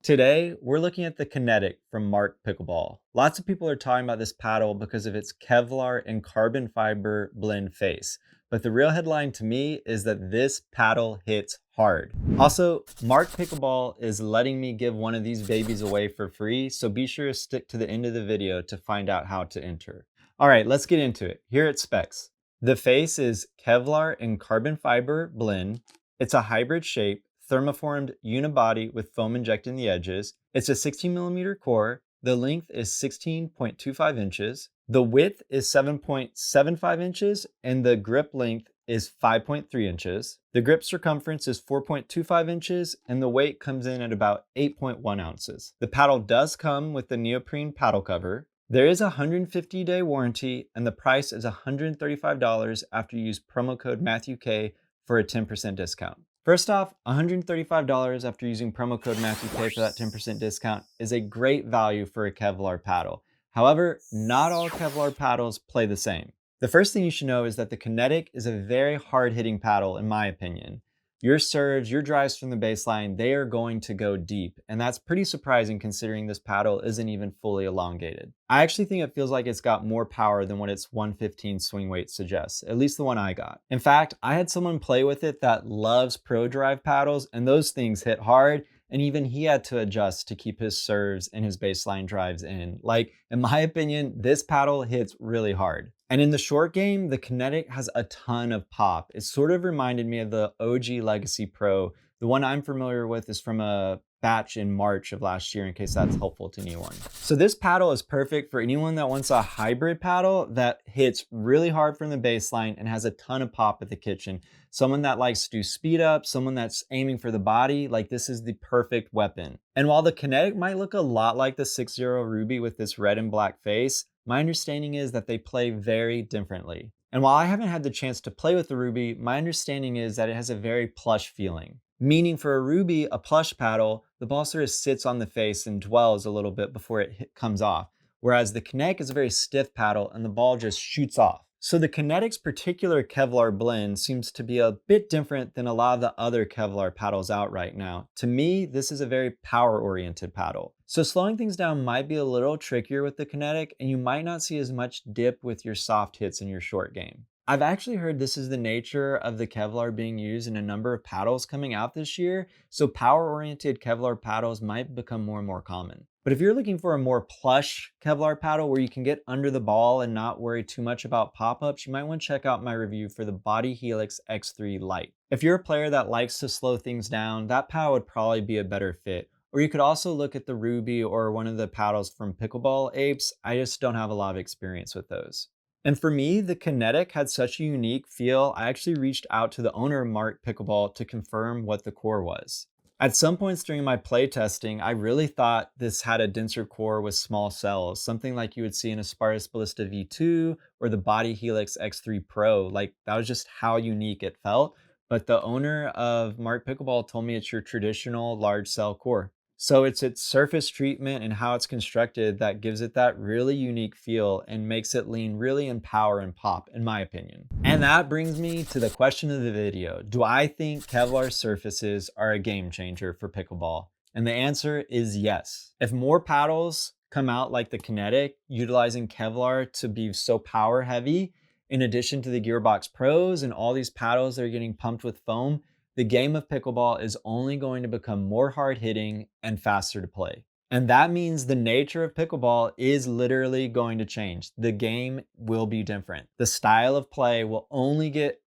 Today, we're looking at the Kinetic from Mark Pickleball. Lots of people are talking about this paddle because of its Kevlar and carbon fiber blend face. But the real headline to me is that this paddle hits hard. Also, Mark Pickleball is letting me give one of these babies away for free, so be sure to stick to the end of the video to find out how to enter. All right, let's get into it. Here are its specs. The face is Kevlar and carbon fiber blend. It's a hybrid shape, thermoformed unibody with foam injected in the edges. It's a 16mm core. The length is 16.25 inches. The width is 7.75 inches, and the grip length is 5.3 inches. The grip circumference is 4.25 inches, and the weight comes in at about 8.1 ounces. The paddle does come with the neoprene paddle cover. There is a 150-day warranty, and the price is $135 after you use promo code MatthewK for a 10% discount. First off, $135 after using promo code MatthewK for that 10% discount is a great value for a Kevlar paddle. However, not all Kevlar paddles play the same. The first thing you should know is that the Kinetic is a very hard-hitting paddle in my opinion. Your serves, your drives from the baseline, they are going to go deep, and that's pretty surprising considering this paddle isn't even fully elongated. I actually think it feels like it's got more power than what its 115 swing weight suggests, at least the one I got. In fact, I had someone play with it that loves pro drive paddles, and those things hit hard, and even he had to adjust to keep his serves and his baseline drives in. Like, in my opinion, this paddle hits really hard. And in the short game, the Kinetic has a ton of pop. It sort of reminded me of the OG Legacy Pro. The one I'm familiar with is from a batch in March of last year, in case that's helpful to anyone. So this paddle is perfect for anyone that wants a hybrid paddle that hits really hard from the baseline and has a ton of pop at the kitchen. Someone that likes to do speed up, someone that's aiming for the body, like this is the perfect weapon. And while the Kinetic might look a lot like the 6-0 Ruby with this red and black face, my understanding is that they play very differently. And while I haven't had the chance to play with the Ruby, my understanding is that it has a very plush feeling. Meaning for a Ruby, a plush paddle, the ball sort of sits on the face and dwells a little bit before it comes off. Whereas the Kinetic is a very stiff paddle and the ball just shoots off. So the Kinetic's particular Kevlar blend seems to be a bit different than a lot of the other Kevlar paddles out right now. To me, this is a very power-oriented paddle. So slowing things down might be a little trickier with the Kinetic, and you might not see as much dip with your soft hits in your short game. I've actually heard this is the nature of the Kevlar being used in a number of paddles coming out this year, so power-oriented Kevlar paddles might become more and more common. But if you're looking for a more plush Kevlar paddle where you can get under the ball and not worry too much about pop-ups, you might want to check out my review for the Body Helix X3 Lite. If you're a player that likes to slow things down, that paddle would probably be a better fit. Or you could also look at the Ruby or one of the paddles from Pickleball Apes. I just don't have a lot of experience with those. And for me, the Kinetic had such a unique feel, I actually reached out to the owner of Mark Pickleball to confirm what the core was. At some points during my play testing, I really thought this had a denser core with small cells, something like you would see in a Spartus Ballista V2 or the Body Helix X3 Pro. Like, that was just how unique it felt. But the owner of Mark Pickleball told me it's your traditional large cell core. So it's its surface treatment and how it's constructed that gives it that really unique feel and makes it lean really in power and pop, in my opinion. And that brings me to the question of the video. Do I think Kevlar surfaces are a game changer for pickleball? And the answer is yes. If more paddles come out like the Kinetic, utilizing Kevlar to be so power heavy, in addition to the Gearbox Pros and all these paddles that are getting pumped with foam, the game of pickleball is only going to become more hard-hitting and faster to play. And that means the nature of pickleball is literally going to change. The game will be different. The style of play will only get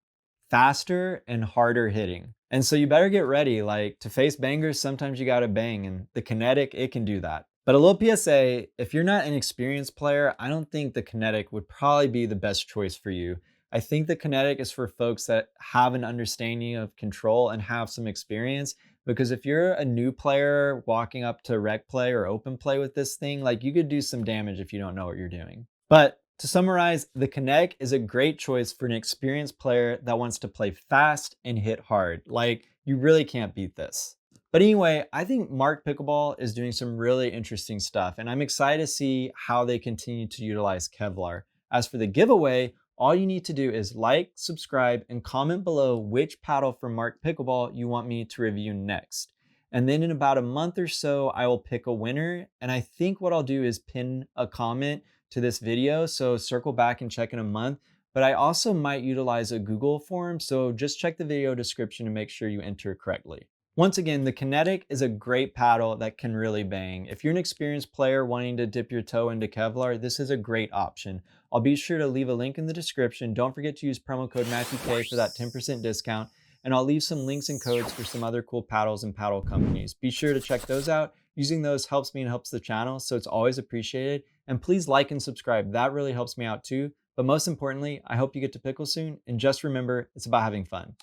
faster and harder hitting. And so you better get ready. Like, to face bangers, sometimes you gotta bang, and the Kinetic, it can do that. But a little PSA, if you're not an experienced player, I don't think the Kinetic would probably be the best choice for you. I think the Kinetic is for folks that have an understanding of control and have some experience, because if you're a new player walking up to rec play or open play with this thing, like, you could do some damage if you don't know what you're doing. But to summarize, the Kinetic is a great choice for an experienced player that wants to play fast and hit hard. Like, you really can't beat this. But anyway, I think Mark Pickleball is doing some really interesting stuff, and I'm excited to see how they continue to utilize Kevlar. As for the giveaway, all you need to do is like, subscribe, and comment below which paddle from Mark Pickleball you want me to review next. And then in about a month or so, I will pick a winner. And I think what I'll do is pin a comment to this video. So circle back and check in a month. But I also might utilize a Google form. So just check the video description to make sure you enter correctly. Once again, the Kinetic is a great paddle that can really bang. If you're an experienced player wanting to dip your toe into Kevlar, this is a great option. I'll be sure to leave a link in the description. Don't forget to use promo code MatthewK for that 10% discount. And I'll leave some links and codes for some other cool paddles and paddle companies. Be sure to check those out. Using those helps me and helps the channel, so it's always appreciated. And please like and subscribe. That really helps me out too. But most importantly, I hope you get to pickle soon. And just remember, it's about having fun.